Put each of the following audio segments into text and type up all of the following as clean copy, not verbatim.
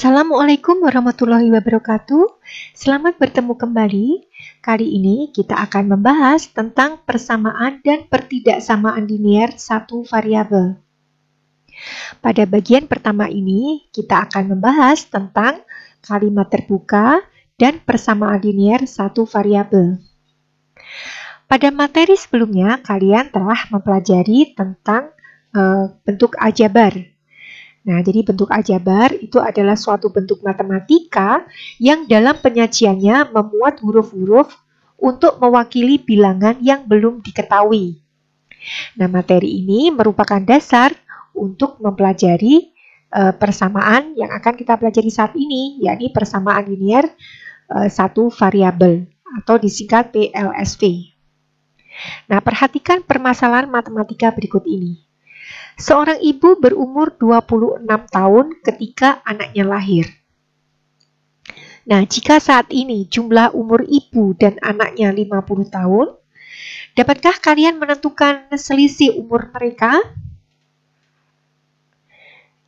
Assalamualaikum warahmatullahi wabarakatuh. Selamat bertemu kembali. Kali ini kita akan membahas tentang persamaan dan pertidaksamaan linier satu variabel. Pada bagian pertama ini, kita akan membahas tentang kalimat terbuka dan persamaan linier satu variabel. Pada materi sebelumnya, kalian telah mempelajari tentang bentuk aljabar. Nah, jadi bentuk aljabar itu adalah suatu bentuk matematika yang dalam penyajiannya memuat huruf-huruf untuk mewakili bilangan yang belum diketahui. Nah, materi ini merupakan dasar untuk mempelajari persamaan yang akan kita pelajari saat ini, yakni persamaan linier satu variabel atau disingkat PLSV. Nah, perhatikan permasalahan matematika berikut ini. Seorang ibu berumur 26 tahun ketika anaknya lahir. Nah, jika saat ini jumlah umur ibu dan anaknya 50 tahun, dapatkah kalian menentukan selisih umur mereka?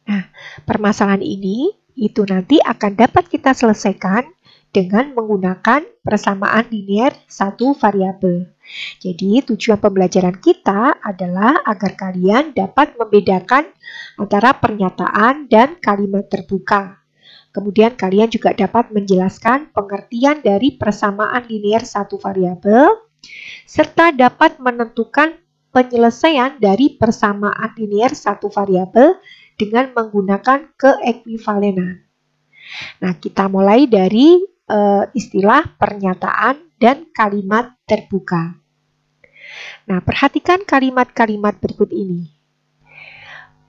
Nah, permasalahan ini itu nanti akan dapat kita selesaikan dengan menggunakan persamaan linier satu variabel. Jadi tujuan pembelajaran kita adalah agar kalian dapat membedakan antara pernyataan dan kalimat terbuka. Kemudian kalian juga dapat menjelaskan pengertian dari persamaan linier satu variabel, serta dapat menentukan penyelesaian dari persamaan linier satu variabel dengan menggunakan keekuivalenan. Nah, kita mulai dari istilah pernyataan dan kalimat terbuka. Nah, perhatikan kalimat-kalimat berikut ini.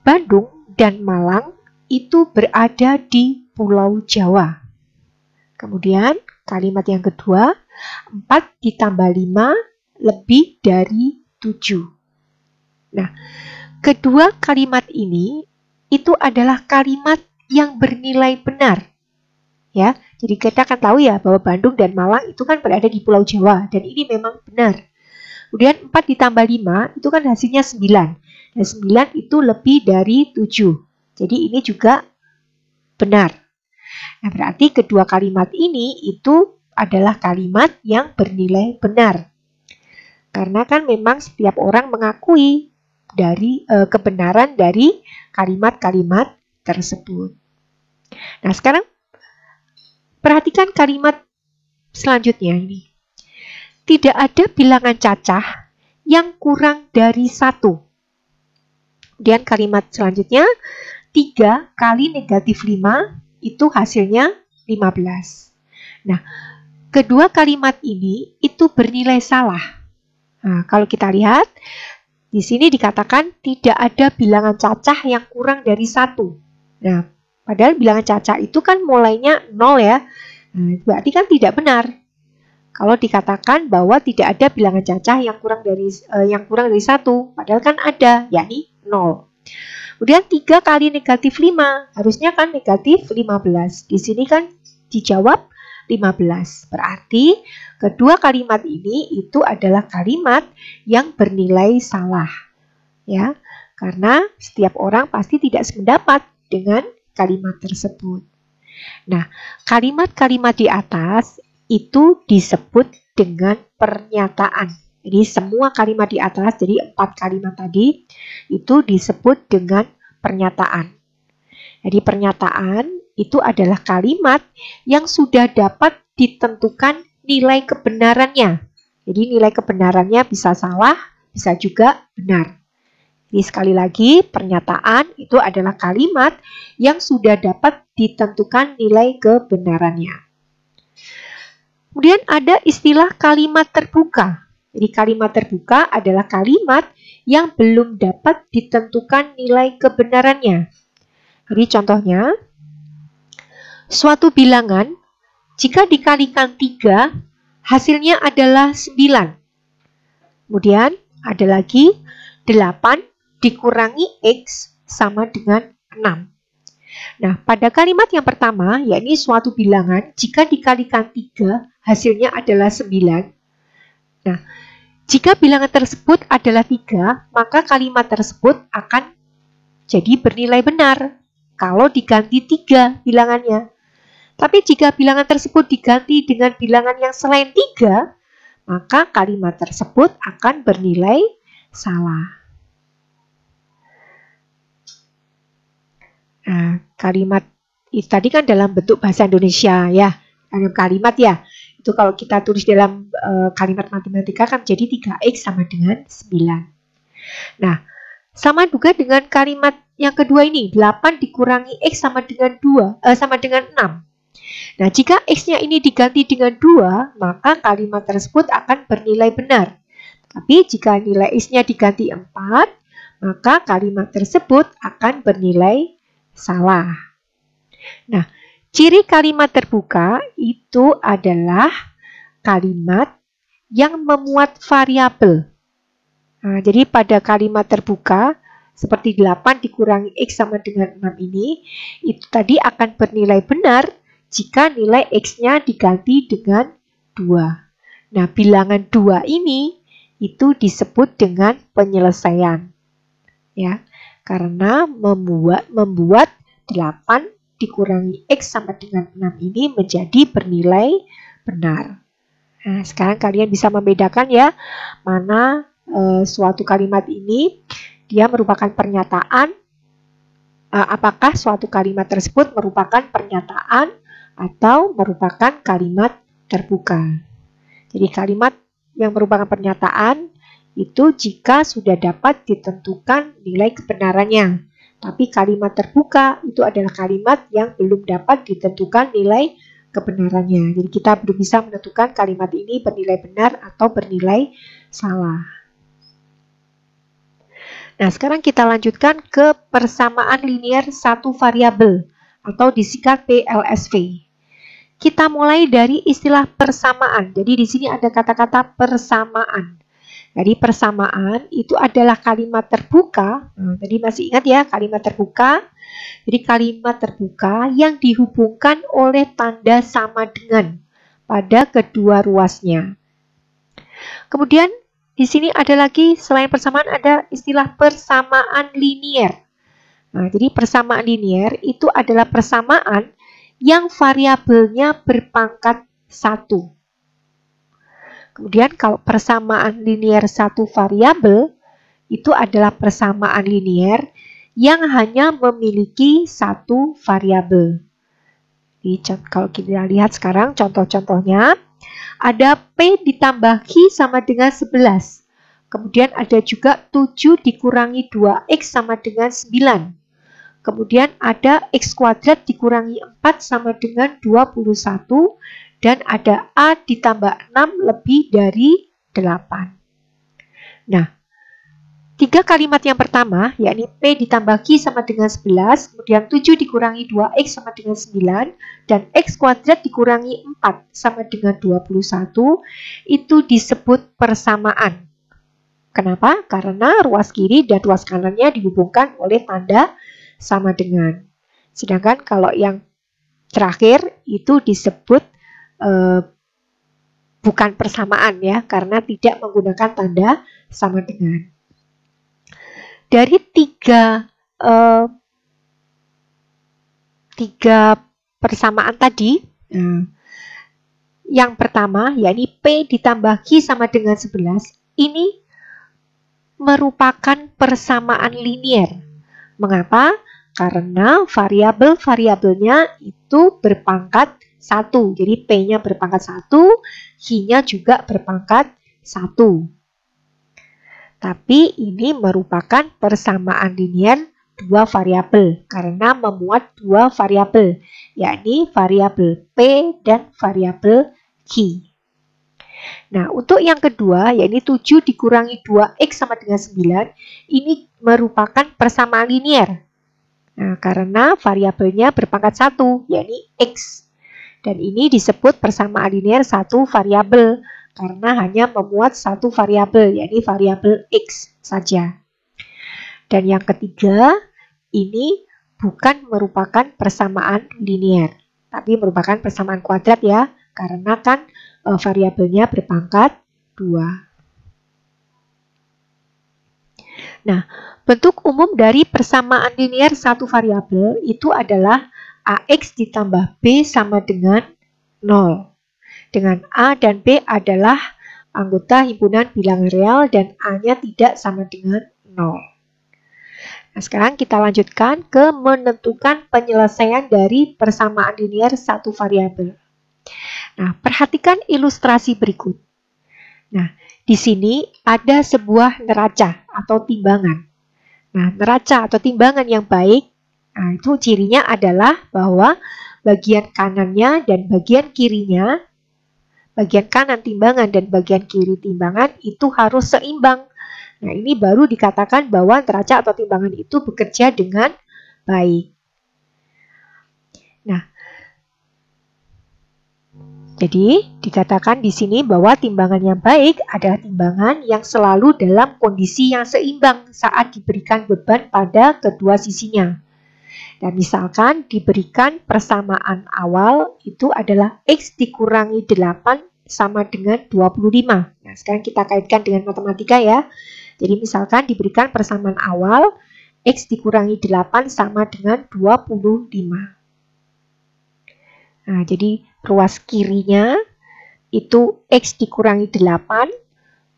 Bandung dan Malang itu berada di Pulau Jawa. Kemudian kalimat yang kedua, 4 ditambah 5 lebih dari 7. Nah, kedua kalimat ini itu adalah kalimat yang bernilai benar. Ya, jadi kita akan tahu ya bahwa Bandung dan Malang itu kan berada di Pulau Jawa dan ini memang benar. Kemudian 4 ditambah 5 itu kan hasilnya 9. Dan 9 itu lebih dari 7. Jadi ini juga benar. Nah, berarti kedua kalimat ini itu adalah kalimat yang bernilai benar. Karena kan memang setiap orang mengakui dari kebenaran dari kalimat-kalimat tersebut. Nah, sekarang perhatikan kalimat selanjutnya ini. Tidak ada bilangan cacah yang kurang dari 1. Kemudian kalimat selanjutnya, 3 kali negatif 5 itu hasilnya 15. Nah, kedua kalimat ini itu bernilai salah. Nah, kalau kita lihat, di sini dikatakan tidak ada bilangan cacah yang kurang dari 1. Nah, padahal bilangan cacah itu kan mulainya 0 ya. Nah, berarti kan tidak benar. Kalau dikatakan bahwa tidak ada bilangan cacah yang kurang dari 1, padahal kan ada, yakni 0. Kemudian 3 kali negatif 5, harusnya kan negatif 15. Di sini kan dijawab 15. Berarti kedua kalimat ini itu adalah kalimat yang bernilai salah. Ya, karena setiap orang pasti tidak sependapat dengan kalimat tersebut. Nah, kalimat-kalimat di atas itu disebut dengan pernyataan. Jadi semua kalimat di atas, jadi 4 kalimat tadi, itu disebut dengan pernyataan. Jadi pernyataan itu adalah kalimat yang sudah dapat ditentukan nilai kebenarannya. Jadi nilai kebenarannya bisa salah, bisa juga benar. Jadi sekali lagi, pernyataan itu adalah kalimat yang sudah dapat ditentukan nilai kebenarannya. Kemudian ada istilah kalimat terbuka. Jadi kalimat terbuka adalah kalimat yang belum dapat ditentukan nilai kebenarannya. Jadi contohnya, suatu bilangan jika dikalikan 3, hasilnya adalah 9. Kemudian ada lagi 8 dikurangi X sama dengan 6. Nah, pada kalimat yang pertama, yakni suatu bilangan jika dikalikan 3, hasilnya adalah 9. Nah, jika bilangan tersebut adalah 3, maka kalimat tersebut akan jadi bernilai benar. kalau diganti 3 bilangannya. Tapi jika bilangan tersebut diganti dengan bilangan yang selain 3, maka kalimat tersebut akan bernilai salah. Nah, kalimat itu tadi kan dalam bentuk bahasa Indonesia ya, dalam kalimat ya. Itu kalau kita tulis dalam kalimat matematika kan jadi 3x sama dengan 9. Nah, sama juga dengan kalimat yang kedua ini, 8 dikurangi x sama dengan 6. Nah, jika x-nya ini diganti dengan 2, maka kalimat tersebut akan bernilai benar. Tapi jika nilai x-nya diganti 4, maka kalimat tersebut akan bernilai salah. Nah, ciri kalimat terbuka itu adalah kalimat yang memuat variabel. Nah, jadi pada kalimat terbuka seperti 8 dikurangi x sama dengan 6 ini, itu tadi akan bernilai benar jika nilai x-nya diganti dengan 2. Nah, bilangan 2 ini itu disebut dengan penyelesaian. Ya, karena membuat 8 dikurangi x sama dengan 6 ini menjadi bernilai benar. Nah, sekarang kalian bisa membedakan ya, mana suatu kalimat ini dia merupakan pernyataan, apakah suatu kalimat tersebut merupakan pernyataan atau merupakan kalimat terbuka. Jadi kalimat yang merupakan pernyataan itu jika sudah dapat ditentukan nilai kebenarannya. Tapi kalimat terbuka itu adalah kalimat yang belum dapat ditentukan nilai kebenarannya. Jadi kita belum bisa menentukan kalimat ini bernilai benar atau bernilai salah. Nah, sekarang kita lanjutkan ke persamaan linier satu variabel atau disingkat PLSV. Kita mulai dari istilah persamaan. Jadi di sini ada kata-kata persamaan. Jadi persamaan itu adalah kalimat terbuka. Nah, tadi masih ingat ya kalimat terbuka. Jadi kalimat terbuka yang dihubungkan oleh tanda sama dengan pada kedua ruasnya. Kemudian di sini ada lagi selain persamaan ada istilah persamaan linier. Nah, jadi persamaan linier itu adalah persamaan yang variabelnya berpangkat 1. Kemudian kalau persamaan linier satu variabel itu adalah persamaan linier yang hanya memiliki satu variabel. Jadi, kalau kita lihat sekarang contoh-contohnya, ada P ditambah Q sama dengan 11. Kemudian ada juga 7 dikurangi 2X sama dengan 9. Kemudian ada X kuadrat dikurangi 4 sama dengan 21. Dan ada A ditambah 6 lebih dari 8. Nah, 3 kalimat yang pertama, yakni P ditambah Q sama dengan 11, kemudian 7 dikurangi 2X sama dengan 9, dan X kuadrat dikurangi 4 sama dengan 21, itu disebut persamaan. Kenapa? Karena ruas kiri dan ruas kanannya dihubungkan oleh tanda sama dengan. Sedangkan kalau yang terakhir itu disebut bukan persamaan ya, karena tidak menggunakan tanda sama dengan. Dari tiga persamaan tadi, yang pertama yakni P ditambah Q sama dengan 11, ini merupakan persamaan linier. Mengapa? Karena variabel-variabelnya itu berpangkat 1. Jadi P-nya berpangkat 1, Q-nya juga berpangkat 1. Tapi ini merupakan persamaan linier dua variabel karena memuat dua variabel, yakni variabel P dan variabel Q. Nah, untuk yang kedua, yakni 7 dikurangi 2X sama dengan 9, ini merupakan persamaan linier. Nah, karena variabelnya berpangkat 1, yakni X. Dan ini disebut persamaan linier satu variabel, karena hanya memuat satu variabel, yakni variabel X saja. Dan yang ketiga, ini bukan merupakan persamaan linier, tapi merupakan persamaan kuadrat ya, karena kan variabelnya berpangkat 2. Nah, bentuk umum dari persamaan linear satu variabel itu adalah AX ditambah B sama dengan 0. Dengan A dan B adalah anggota himpunan bilangan real dan A-nya tidak sama dengan 0. Nah, sekarang kita lanjutkan ke menentukan penyelesaian dari persamaan linear satu variabel. Nah, perhatikan ilustrasi berikut. Nah, di sini ada sebuah neraca atau timbangan. Nah, neraca atau timbangan yang baik, nah itu cirinya adalah bahwa bagian kanannya dan bagian kirinya, bagian kanan timbangan dan bagian kiri timbangan itu harus seimbang. Nah, ini baru dikatakan bahwa neraca atau timbangan itu bekerja dengan baik. Nah, jadi dikatakan di sini bahwa timbangan yang baik adalah timbangan yang selalu dalam kondisi yang seimbang saat diberikan beban pada kedua sisinya. Dan misalkan diberikan persamaan awal itu adalah X dikurangi 8 sama dengan 25. Nah, sekarang kita kaitkan dengan matematika ya. Jadi misalkan diberikan persamaan awal X dikurangi 8 sama dengan 25. Nah, jadi ruas kirinya itu X dikurangi 8,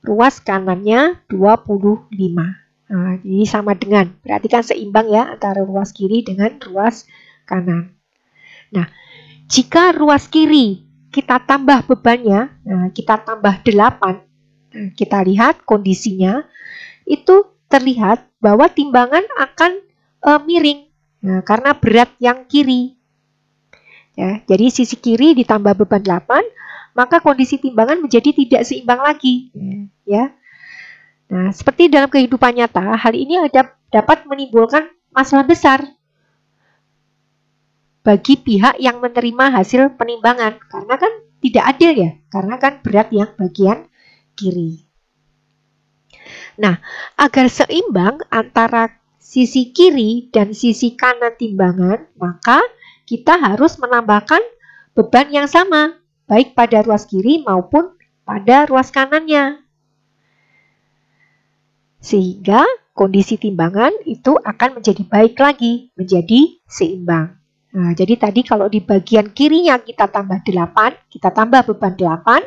ruas kanannya 25. Nah, jadi sama dengan, perhatikan seimbang ya antara ruas kiri dengan ruas kanan. Nah, jika ruas kiri kita tambah bebannya, nah kita tambah 8, nah, kita lihat kondisinya, itu terlihat bahwa timbangan akan miring, nah, karena berat yang kiri. Ya, jadi sisi kiri ditambah beban 8, maka kondisi timbangan menjadi tidak seimbang lagi. Ya. Nah, seperti dalam kehidupan nyata, hal ini dapat menimbulkan masalah besar bagi pihak yang menerima hasil penimbangan. Karena kan tidak adil ya, karena kan berat yang bagian kiri. Nah, agar seimbang antara sisi kiri dan sisi kanan timbangan, maka kita harus menambahkan beban yang sama, baik pada ruas kiri maupun pada ruas kanannya. Sehingga kondisi timbangan itu akan menjadi baik lagi, menjadi seimbang. Nah, jadi tadi kalau di bagian kirinya kita tambah 8, kita tambah beban 8,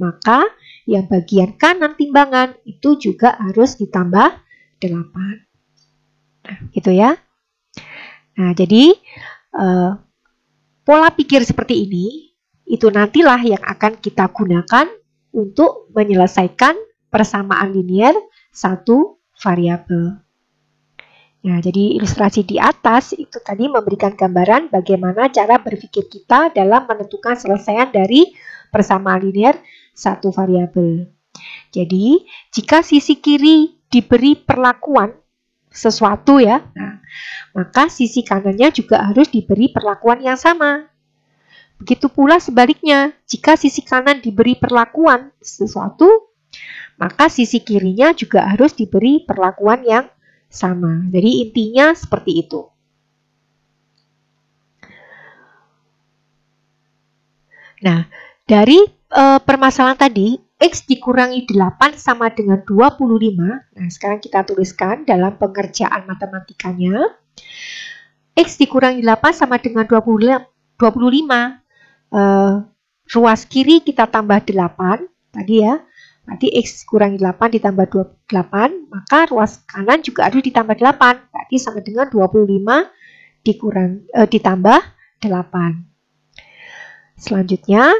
maka yang bagian kanan timbangan itu juga harus ditambah 8. Nah, gitu ya. Nah, jadi pola pikir seperti ini, itu nantilah yang akan kita gunakan untuk menyelesaikan persamaan linear satu variabel. Nah, jadi ilustrasi di atas itu tadi memberikan gambaran bagaimana cara berpikir kita dalam menentukan selesaian dari persamaan linear satu variabel. Jadi, jika sisi kiri diberi perlakuan sesuatu ya, nah, maka sisi kanannya juga harus diberi perlakuan yang sama. Begitu pula sebaliknya, jika sisi kanan diberi perlakuan sesuatu, maka sisi kirinya juga harus diberi perlakuan yang sama. Jadi intinya seperti itu. Nah, dari permasalahan tadi, X dikurangi 8 sama dengan 25. Nah, sekarang kita tuliskan dalam pengerjaan matematikanya. X dikurangi 8 sama dengan 25. Ruas kiri kita tambah 8. Tadi ya. Berarti X kurangi 8 ditambah 28. Maka ruas kanan juga harus ditambah 8. Berarti sama dengan 25 ditambah 8. Selanjutnya,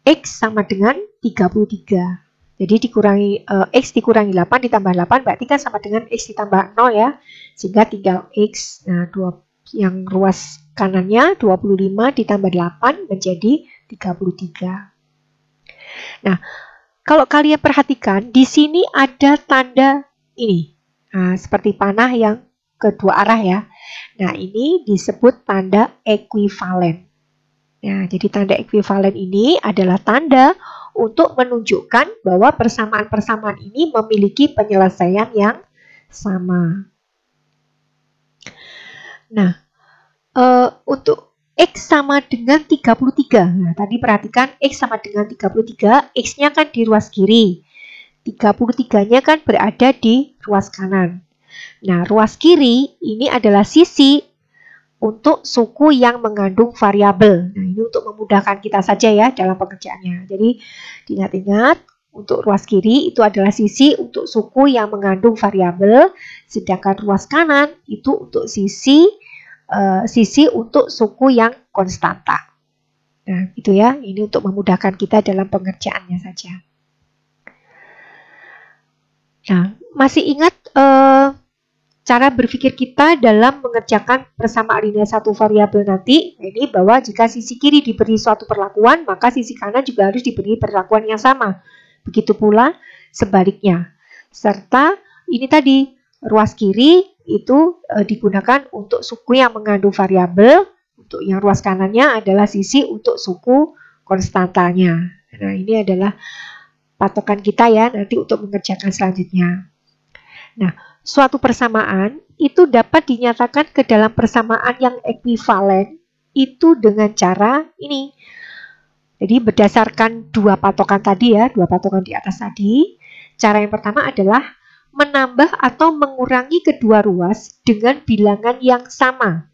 X sama dengan 33. Jadi dikurangi X dikurangi 8 ditambah 8 berarti kan sama dengan X ditambah 0 ya. Sehingga tinggal X. Nah, yang ruas kanannya 25 ditambah 8 menjadi 33. Nah, kalau kalian perhatikan di sini ada tanda ini. Nah, seperti panah yang kedua arah ya. Nah, ini disebut tanda ekuivalen. Ya, jadi tanda ekuivalen ini adalah tanda untuk menunjukkan bahwa persamaan-persamaan ini memiliki penyelesaian yang sama. Nah, untuk X sama dengan 33. Nah, tadi perhatikan X sama dengan 33, X-nya kan di ruas kiri. 33-nya kan berada di ruas kanan. Nah, ruas kiri ini adalah sisi untuk suku yang mengandung variabel. Nah, ini untuk memudahkan kita saja ya dalam pengerjaannya. Jadi, diingat-ingat, untuk ruas kiri itu adalah sisi untuk suku yang mengandung variabel, sedangkan ruas kanan itu untuk sisi untuk suku yang konstanta. Nah, itu ya. Ini untuk memudahkan kita dalam pengerjaannya saja. Nah, masih ingat cara berpikir kita dalam mengerjakan persamaan linear satu variabel nanti, ini bahwa jika sisi kiri diberi suatu perlakuan, maka sisi kanan juga harus diberi perlakuan yang sama. Begitu pula sebaliknya. Serta ini tadi, ruas kiri itu digunakan untuk suku yang mengandung variabel, untuk yang ruas kanannya adalah sisi untuk suku konstantanya. Nah, ini adalah patokan kita ya nanti untuk mengerjakan selanjutnya. Nah, suatu persamaan itu dapat dinyatakan ke dalam persamaan yang ekuivalen itu dengan cara ini. Jadi berdasarkan dua patokan tadi ya, dua patokan di atas tadi. Cara yang pertama adalah menambah atau mengurangi kedua ruas dengan bilangan yang sama.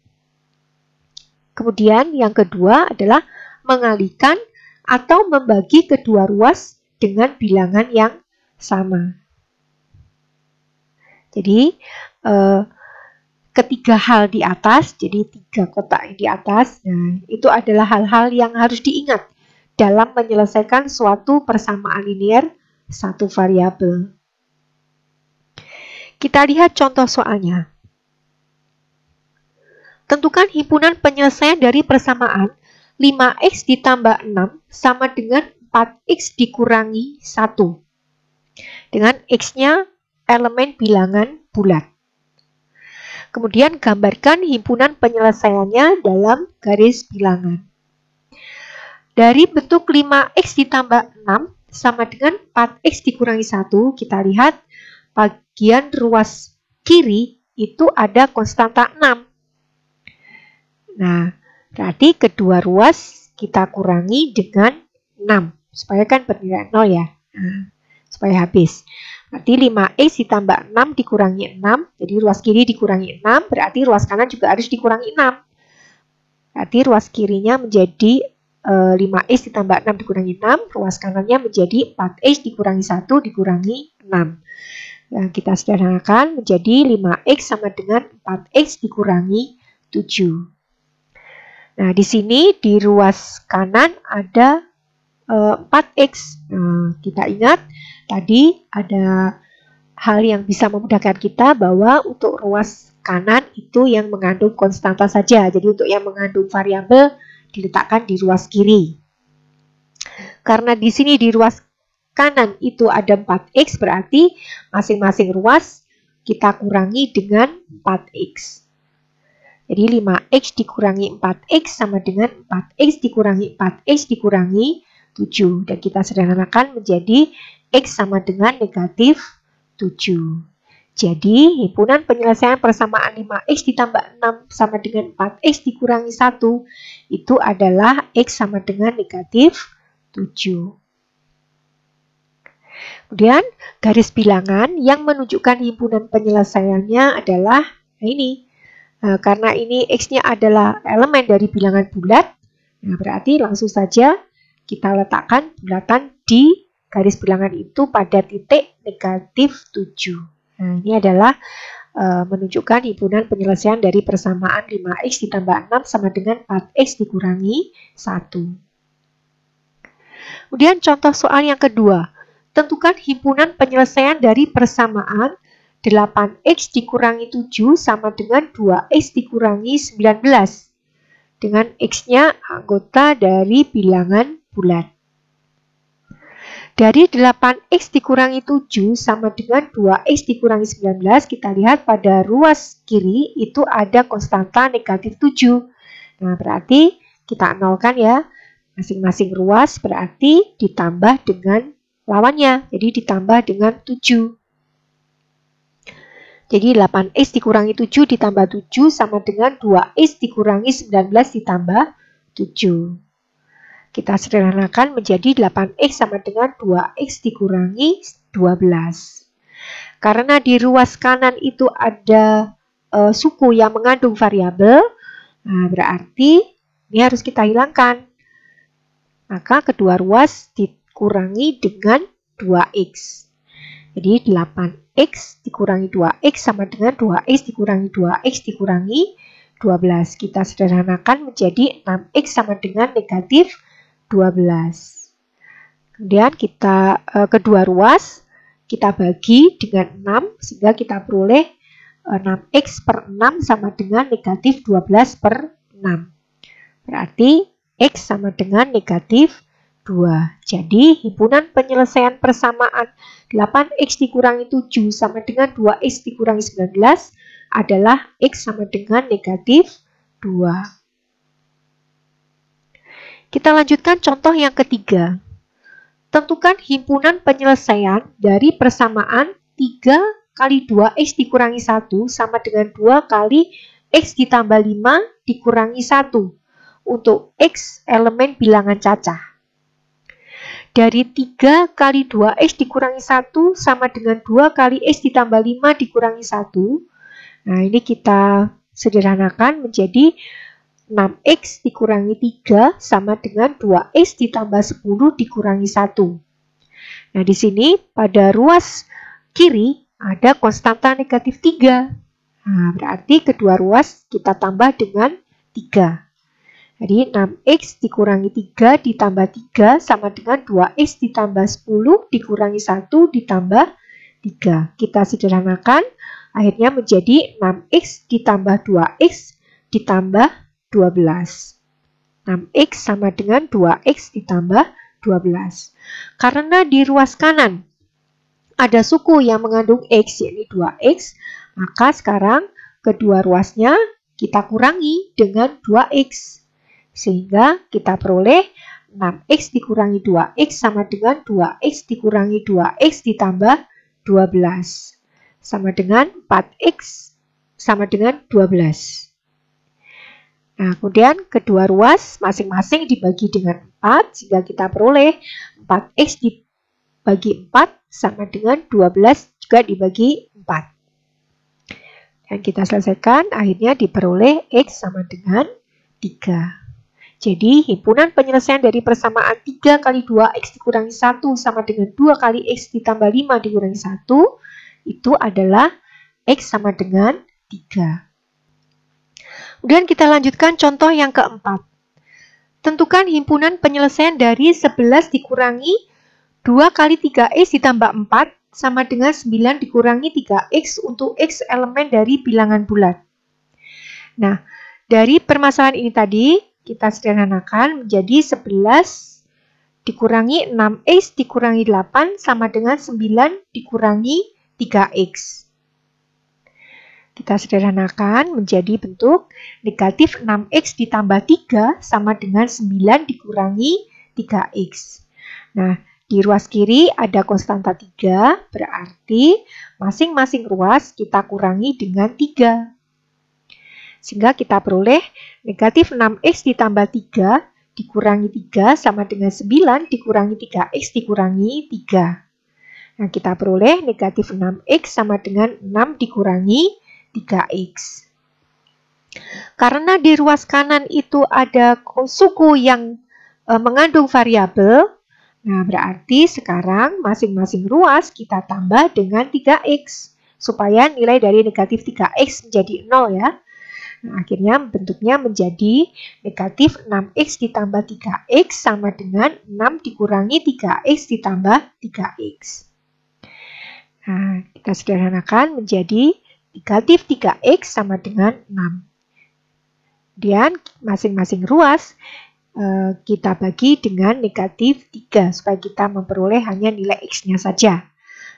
Kemudian yang kedua adalah mengalihkan atau membagi kedua ruas dengan bilangan yang sama. Jadi ketiga hal di atas, jadi 3 kotak yang di atas, nah, itu adalah hal-hal yang harus diingat dalam menyelesaikan suatu persamaan linear satu variabel. Kita lihat contoh soalnya. Tentukan himpunan penyelesaian dari persamaan 5x ditambah 6 sama dengan 4x dikurangi 1. Dengan x-nya elemen bilangan bulat. Kemudian gambarkan himpunan penyelesaiannya dalam garis bilangan. Dari bentuk 5x ditambah 6 sama dengan 4x dikurangi 1, kita lihat bagian ruas kiri itu ada konstanta 6. Nah, berarti kedua ruas kita kurangi dengan 6, supaya kan bernilai 0 ya. Nah, supaya habis. Berarti 5x ditambah 6 dikurangi 6, jadi ruas kiri dikurangi 6, berarti ruas kanan juga harus dikurangi 6. Berarti ruas kirinya menjadi 5x ditambah 6 dikurangi 6, ruas kanannya menjadi 4x dikurangi 1 dikurangi 6. Nah, kita sederhanakan menjadi 5x sama dengan 4x dikurangi 7. Nah, di sini di ruas kanan ada 4x. Nah, kita ingat tadi ada hal yang bisa memudahkan kita bahwa untuk ruas kanan itu yang mengandung konstanta saja. Jadi untuk yang mengandung variabel diletakkan di ruas kiri. Karena di sini di ruas kanan itu ada 4x, berarti masing-masing ruas kita kurangi dengan 4x. Jadi 5x dikurangi 4x sama dengan 4x dikurangi 4x dikurangi 7. Dan kita sederhanakan menjadi x sama dengan negatif 7. Jadi himpunan penyelesaian persamaan 5x ditambah 6 sama dengan 4x dikurangi 1 itu adalah x sama dengan negatif 7. Kemudian garis bilangan yang menunjukkan himpunan penyelesaiannya adalah ini. Karena ini x-nya adalah elemen dari bilangan bulat, nah berarti langsung saja kita letakkan bulatan di garis bilangan itu pada titik negatif 7. Nah, ini adalah menunjukkan himpunan penyelesaian dari persamaan 5x ditambah 6 sama dengan 4x dikurangi 1. Kemudian contoh soal yang kedua. Tentukan himpunan penyelesaian dari persamaan 8x dikurangi 7 sama dengan 2x dikurangi 19. Dengan x-nya anggota dari bilangan bulat. Dari 8x dikurangi 7 sama dengan 2x dikurangi 19, kita lihat pada ruas kiri itu ada konstanta negatif 7. Nah, berarti kita nolkan ya. Masing-masing ruas berarti ditambah dengan lawannya. Jadi ditambah dengan 7. Jadi 8x dikurangi 7 ditambah 7 sama dengan 2x dikurangi 19 ditambah 7. Kita sederhanakan menjadi 8x sama dengan 2x dikurangi 12. Karena di ruas kanan itu ada suku yang mengandung variabel, nah berarti ini harus kita hilangkan. Maka kedua ruas dikurangi dengan 2x. Jadi 8x dikurangi 2x sama dengan 2x dikurangi 2x dikurangi 12. Kita sederhanakan menjadi 6x sama dengan negatif 12. Kemudian kita kedua ruas kita bagi dengan 6 sehingga kita peroleh 6x per 6 sama dengan negatif 12 per 6. Berarti x sama dengan negatif 2. Jadi himpunan penyelesaian persamaan 8x dikurangi 7 sama dengan 2x dikurangi 19 adalah x sama dengan negatif 2. Kita lanjutkan contoh yang ketiga. Tentukan himpunan penyelesaian dari persamaan 3 kali 2x dikurangi 1 sama dengan 2 kali x ditambah 5 dikurangi 1 untuk x elemen bilangan cacah. Dari 3 kali 2x dikurangi 1 sama dengan 2 kali x ditambah 5 dikurangi 1. Nah, ini kita sederhanakan menjadi 6x dikurangi 3 sama dengan 2x ditambah 10 dikurangi 1. Nah, di sini pada ruas kiri ada konstanta negatif 3. Nah, berarti kedua ruas kita tambah dengan 3. Jadi 6x dikurangi 3 ditambah 3 sama dengan 2x ditambah 10 dikurangi 1 ditambah 3. Kita sederhanakan, akhirnya menjadi 6x ditambah 2x ditambah 12. 6x sama dengan 2x ditambah 12. Karena di ruas kanan ada suku yang mengandung x, yaitu 2x, maka sekarang kedua ruasnya kita kurangi dengan 2x. Sehingga kita peroleh 6x dikurangi 2x sama dengan 2x dikurangi 2x ditambah 12. Sama dengan 4x sama dengan 12. Nah, kemudian kedua ruas masing-masing dibagi dengan 4, sehingga kita peroleh 4x dibagi 4 sama dengan 12 juga dibagi 4. Dan kita selesaikan, akhirnya diperoleh x sama dengan 3. Jadi, himpunan penyelesaian dari persamaan 3 kali 2x dikurangi 1 sama dengan 2 kali x ditambah 5 dikurangi 1, itu adalah x sama dengan 3. Kemudian kita lanjutkan contoh yang keempat. Tentukan himpunan penyelesaian dari 11 dikurangi 2 kali 3x ditambah 4 sama dengan 9 dikurangi 3x untuk x elemen dari bilangan bulat. Nah, dari permasalahan ini tadi, kita sederhanakan menjadi 11 dikurangi 6x dikurangi 8 sama dengan 9 dikurangi 3x. Kita sederhanakan menjadi bentuk negatif 6x ditambah 3 sama dengan 9 dikurangi 3x. Nah, di ruas kiri ada konstanta 3, berarti masing-masing ruas kita kurangi dengan 3. Sehingga kita peroleh negatif 6x ditambah 3 dikurangi 3 sama dengan 9 dikurangi 3x dikurangi 3. Nah, kita peroleh negatif 6x sama dengan 6 dikurangi 3x. Karena di ruas kanan itu ada suku yang mengandung variabel, nah berarti sekarang masing-masing ruas kita tambah dengan 3x supaya nilai dari negatif 3x menjadi 0 ya. Nah, akhirnya bentuknya menjadi negatif 6x ditambah 3x sama dengan 6 dikurangi 3x ditambah 3x. Nah, kita sederhanakan menjadi negatif 3x sama dengan 6. Kemudian masing-masing ruas kita bagi dengan negatif 3 supaya kita memperoleh hanya nilai x-nya saja.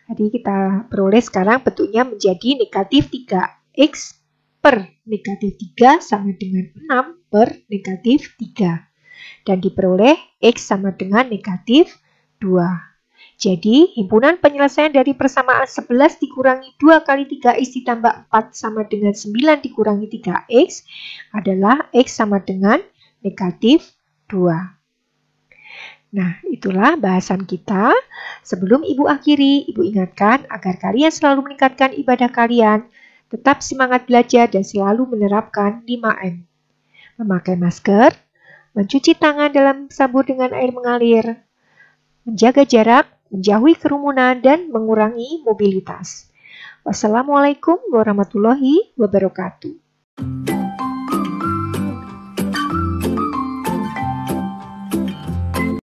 Jadi kita peroleh sekarang bentuknya menjadi negatif 3x per negatif 3 sama dengan 6 per negatif 3. Dan diperoleh x sama dengan negatif 2. Jadi, himpunan penyelesaian dari persamaan 11 dikurangi 2 kali 3x ditambah 4 sama dengan 9 dikurangi 3x adalah x sama dengan negatif 2. Nah, itulah bahasan kita. Sebelum Ibu akhiri, Ibu ingatkan agar kalian selalu meningkatkan ibadah kalian, tetap semangat belajar dan selalu menerapkan 5M. Memakai masker, mencuci tangan dalam sabun dengan air mengalir, menjaga jarak, menjauhi kerumunan, dan mengurangi mobilitas. Wassalamualaikum warahmatullahi wabarakatuh.